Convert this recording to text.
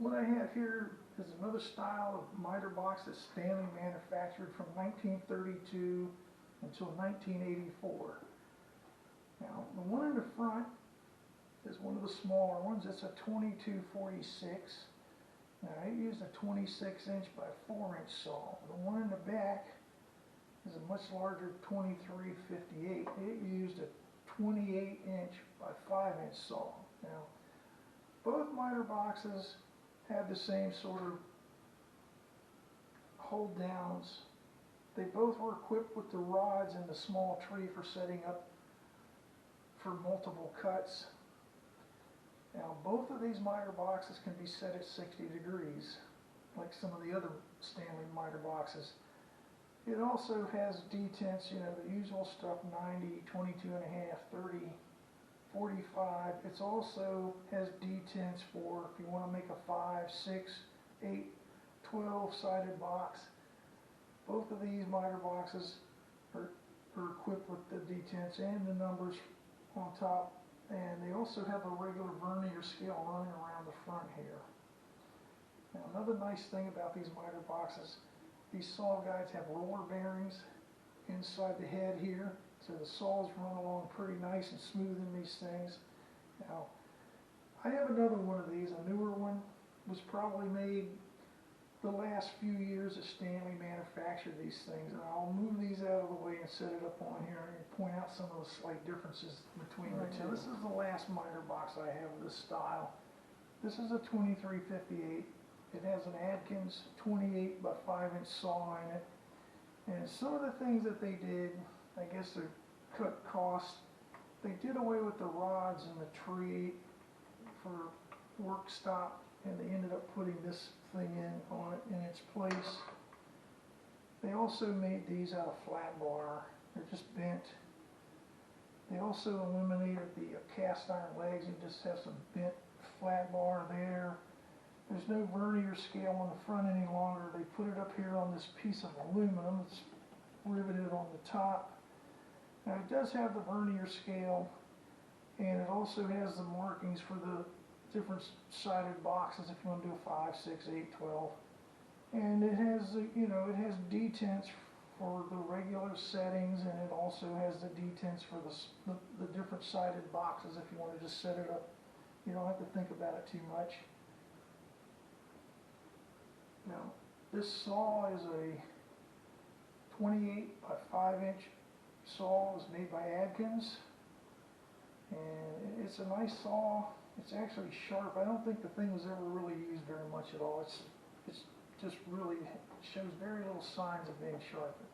What I have here is another style of miter box that Stanley manufactured from 1932 until 1984. Now, the one in the front is one of the smaller ones. It's a 2246. Now, I used a 26-inch by 4-inch saw. The one in the back is a much larger 2358. It used a 28-inch by 5-inch saw. Now, both miter boxes have the same sort of hold downs. They both were equipped with the rods and the small tree for setting up for multiple cuts. Now, both of these miter boxes can be set at 60 degrees, like some of the other Stanley miter boxes. It also has detents, you know, the usual stuff, 90, 22 and a half, 30, 45. It also has detents for if you want to make a 5, 6, 8, 12 sided box. Both of these miter boxes are equipped with the detents and the numbers on top, and they also have a regular vernier scale running around the front here. Now, another nice thing about these miter boxes, these saw guides have roller bearings inside the head here, so the saws run along pretty nice and smooth in these things. Now, I have another one of these, a newer one, was probably made the last few years that Stanley manufactured these things, and I'll move these out of the way and set it up on here and point out some of the slight differences between the two. This is the last miter box I have of this style. This is a 2358. It has an Adkins 28 by 5-inch saw in it, and some of the things that they did, I guess to cut costs, they did away with the rods and the tree for work stop, and they ended up putting this thing in its place. They also made these out of flat bar. They're just bent. They also eliminated the cast iron legs and just have some bent flat bar there. There's no vernier scale on the front any longer. They put it up here on this piece of aluminum. It's riveted on the top. Now, it does have the vernier scale, and it also has the markings for the different sided boxes if you want to do a 5, 6, 8, 12. And it has, you know, it has detents for the regular settings, and it also has the detents for the different sided boxes if you want to just set it up. You don't have to think about it too much. Now, this saw is a 28 by 5-inch saw. It was made by Adkins, and it's a nice saw. It's actually sharp. I don't think the thing was ever really used very much at all. It's just really shows very little signs of being sharpened.